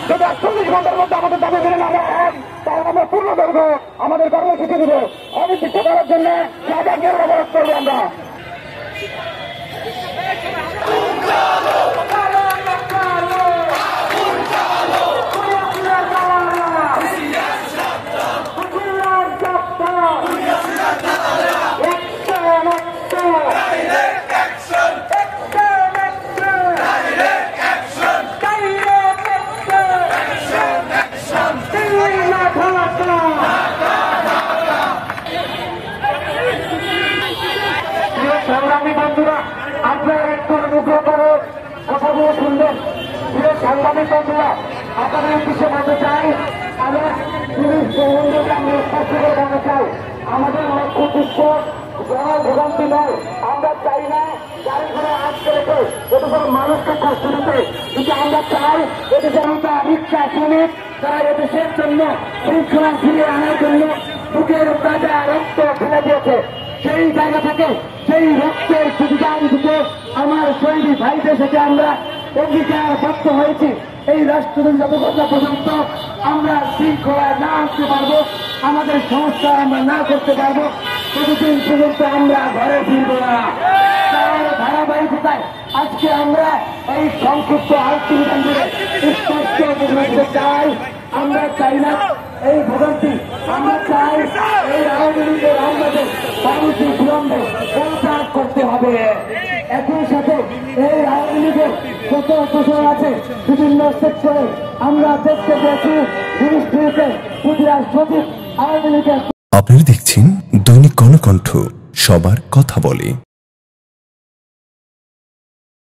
যদি 48 ঘন্টার মধ্যে আমাদের দাবি মেনে না হয় তাহলে আমরা পূর্ণ করবো আমাদের কর্মসূচি দিব। অনির্দিষ্ট করার জন্য রাজাকে অবরোধ করবো আমরা। সংগ্রামী বন্ধুরা, আপনারা একটু অনুগ্রহ করে কথাগুলো শুনবেন। প্রিয় সংগ্রামী বন্ধুরা, আপনাদের উদ্দেশ্যে বলতে চাই, আমরা পুলিশ প্রবন্ধকে আমি স্পষ্ট করে বলতে চাই, আমাদের লক্ষ্য উদ্দেশ্য জনভোগান্তি নয়। আমরা চাই না গাড়ি ঘোড়া আটকে রেখে এটা কোনো মানুষকে কষ্ট দিতে, কিন্তু আমরা চাই এটি জনতা রিক্সা শ্রমিক তারা এদেশের জন্য শৃঙ্খলা ফিরিয়ে আনার জন্য বুকের তাজা রক্ত ফেলে দিয়েছে। সেই জায়গা থেকে সেই রক্তের সুবিধান দিতে আমার শহীদ ভাইদের সাথে আমরা অঙ্গীকারবদ্ধ হয়েছি। এই রাষ্ট্রদূত যতক্ষণ পর্যন্ত আমরা শৃঙ্খলা না আনতে পারবো, আমাদের সংস্কার আমরা না করতে পারবো, ততদিন পর্যন্ত আমরা ঘরে ফিরবো না। তার ধারাবাহিকতায় আজকে আমরা এই সংক্ষিপ্ত আলোচনা স্পষ্ট করতে চাই, আমরা চাই না এই ভোগান্তি, আমরা চাই এই আওয়ামী লীগের আমাদের বাণিজ্যিক বিলম্বে পরিত্যাগ করতে হবে। একই সাথে এই আওয়ামী লীগের যত অপসর আছে বিভিন্ন সেক্টরে আমরা দেখতে পেয়েছি মিনিস্ট্রিতে গুজরাট সচিব আওয়ামী লীগের। আপনারা দেখছেন দৈনিক গণকণ্ঠ, সবার কথা বলে।